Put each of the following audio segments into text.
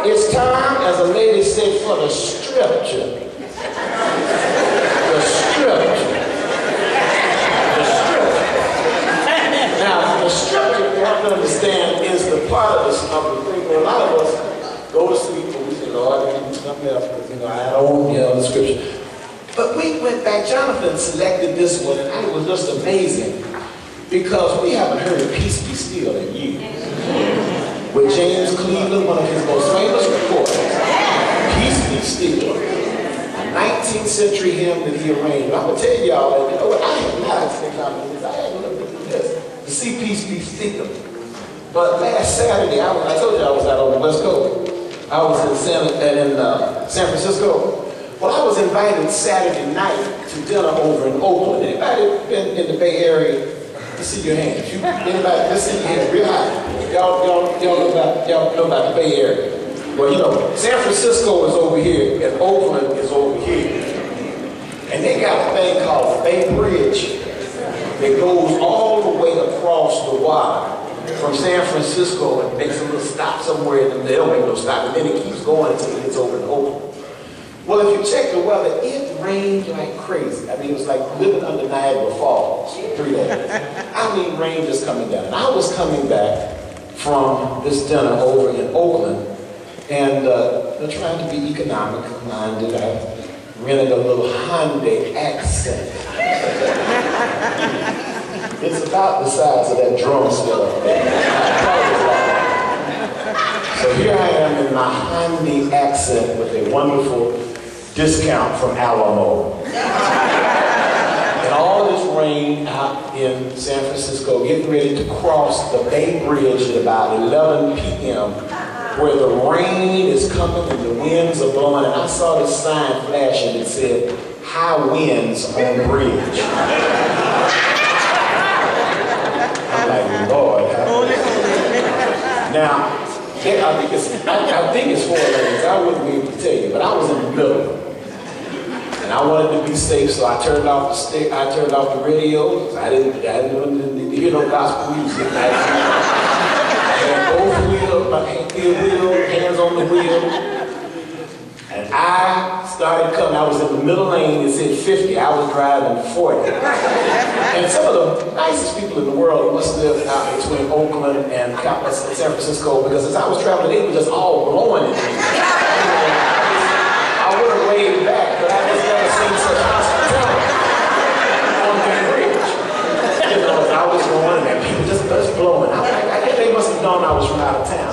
it's time, as a lady said, for the scripture. The scripture. The scripture. Now, the scripture, you have to understand, is the part of the thing where a lot of us go to sleep and we say, Lord, I need something else, because, I don't, the scripture. But we went back, Jonathan selected this one, and it was just amazing, because we haven't heard Peace Be Still in years. With James Cleveland, one of his most famous recordings, Peace Be Still, a 19th century hymn that he arranged. But I'm going to tell y'all, I had not expected this. I had looked at this to see Peace Be Still. But last Saturday, I told you I was out on the West Coast. I was in San Francisco. Well, I was invited Saturday night to dinner over in Oakland. Anybody been in the Bay Area? Let's see your hands. Anybody? Let's see your hands real high. Y'all know about the Bay Area. Well, San Francisco is over here and Oakland is over here. And they got a thing called the Bay Bridge that goes all the way across the water from San Francisco and makes a little stop somewhere, and they don't make no stop, and then it keeps going until it gets over to Oakland. Well, if you check the weather, it rained like crazy. I mean, it was like living under Niagara Falls for 3 days. I mean, rain just coming down. And I was coming back from this dinner over in Oakland, and trying to be economic-minded, I rented a little Hyundai Accent. It's about the size of that drum still up there. So here I am in my Hyundai Accent with a wonderful discount from Alamo. And all this rain out in San Francisco, getting ready to cross the Bay Bridge at about 11 p.m., where the rain is coming and the winds are blowing. And I saw this sign flashing that said, "High winds on bridge." I'm like, Lord. Now, I think it's 4 lanes. I wouldn't be able to tell you, but I was in the middle. And I wanted to be safe, so I turned off the radio. I didn't hear no gospel music. I had both wheels, my hands on the wheel. And I started coming. I was in the middle lane. It said 50. I was driving 40. And some of the nicest people in the world must live out between Oakland and San Francisco, because as I was traveling, they were just all blowing at me. I would have waved back, but I just never seen such hospitality on the bridge. As I was going, and people just blowing. I guess they must have known I was from out of town.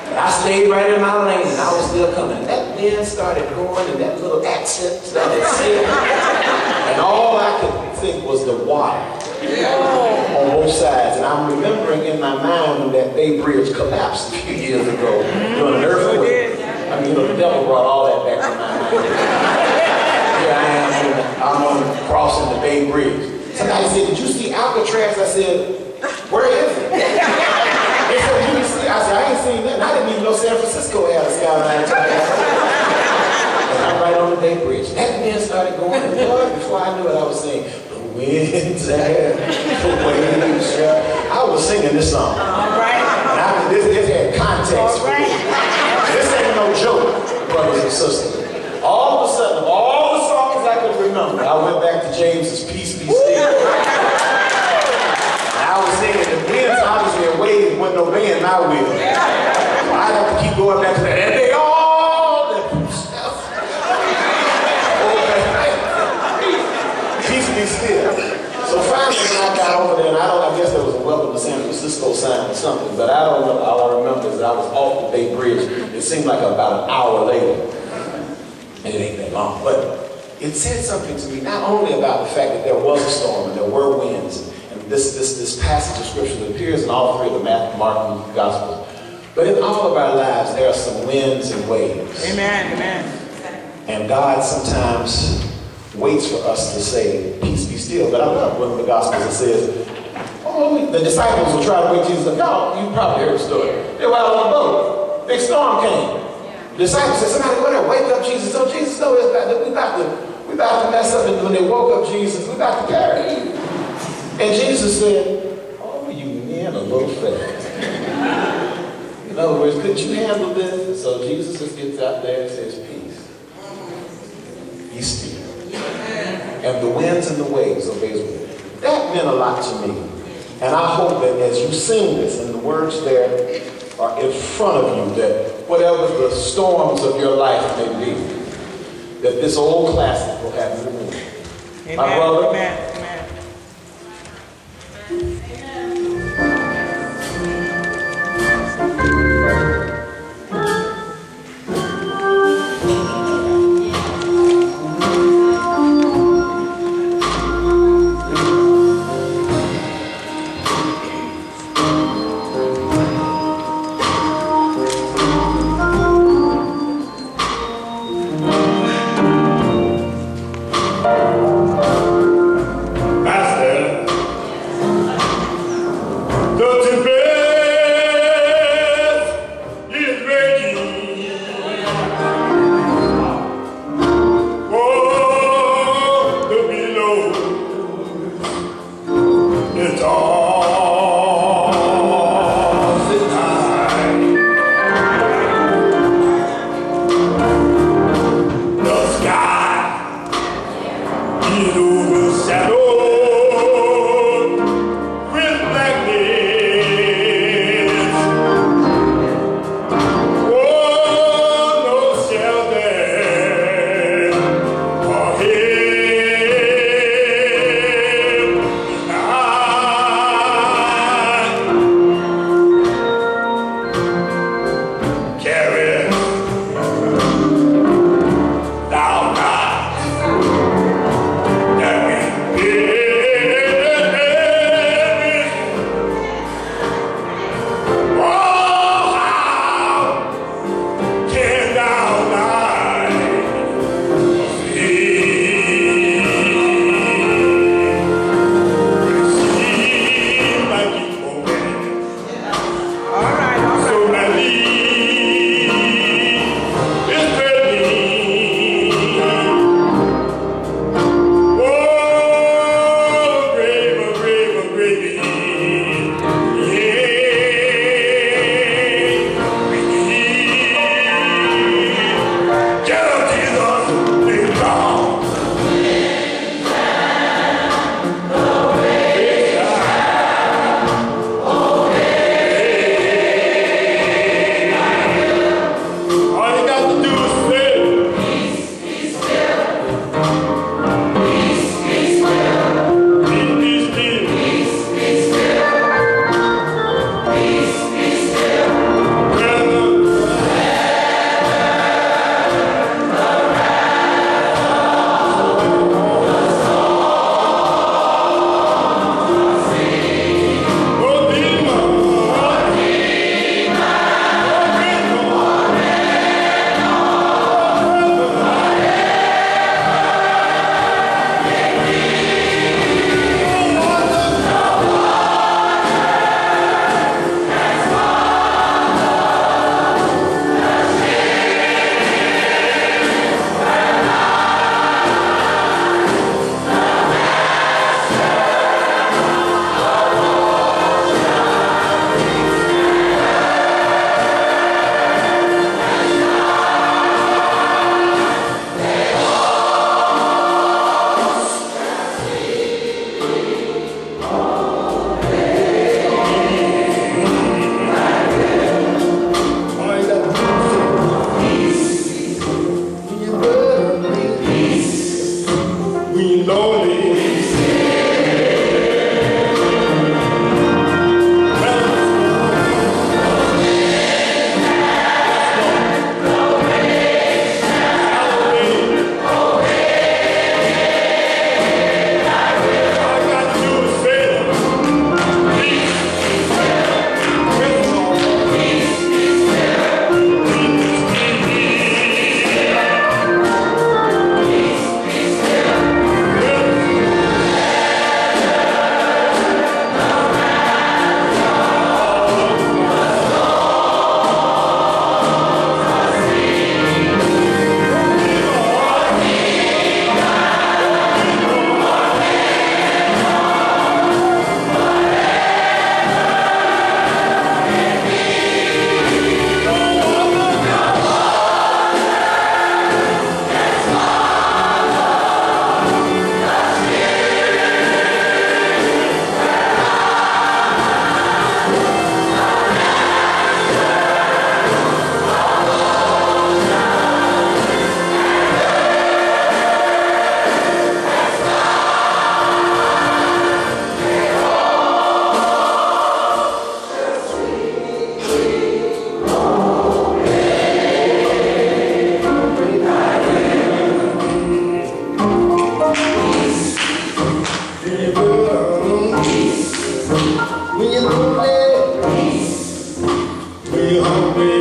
But I stayed right in my lane, and I was still coming. That wind started going, and that little accent started singing. And all I could think was the water on both sides. And I'm remembering in my mind when that Bay Bridge collapsed a few years ago during an earthquake. I mean, the devil brought all that back to my mind. Here I am, I'm crossing the Bay Bridge. Somebody said, "Did you see Alcatraz?" I said, "Where is it?" They said, "You can see." I said, "I ain't seen that." And I didn't even know San Francisco had a skyline. I'm right on the Bay Bridge. That wind started going, and Lord, before I knew it, I was saying, "The winds have the waves." I was singing this song. All right. And this had context. All right. This ain't no joke, brothers and sisters. All of a sudden, all the songs I could remember, I went back to James's "Peace Be Still." And I was singing, the winds obviously are waves when no man my wheel. So I'd have to keep going back to that. And they all Peace Be Still. So finally when I got over there, and I guess there was a welcome to San Francisco sign or something, but I don't know. All I remember is that I was off the Bay Bridge. It seemed like about an hour later. And it ain't that long. But it said something to me, not only about the fact that there was a storm and there were winds, and this passage of scripture that appears in all 3 of the Matthew, Mark, and Luke Gospels. But in all of our lives, there are some winds and waves. Amen, amen. And God sometimes waits for us to say, "Peace be still." But I love one of the Gospels that says, the disciples will try to wake Jesus up. Y'all, you probably heard the story. They were out on the boat. Big storm came. The disciples said, "Somebody go there, wake up Jesus." So Jesus knows we about to mess up. And when they woke up Jesus, we about to carry you. And Jesus said, "Oh, you men a little fat." other words, could you handle this? So Jesus just gets out there and says, peace. Be still. And the winds and the waves obeys with it. That meant a lot to me. And I hope that as you sing this and the words there are in front of you, that whatever the storms of your life may be, that this old classic will have you in. Amen. My brother, Amen. Amen. hungry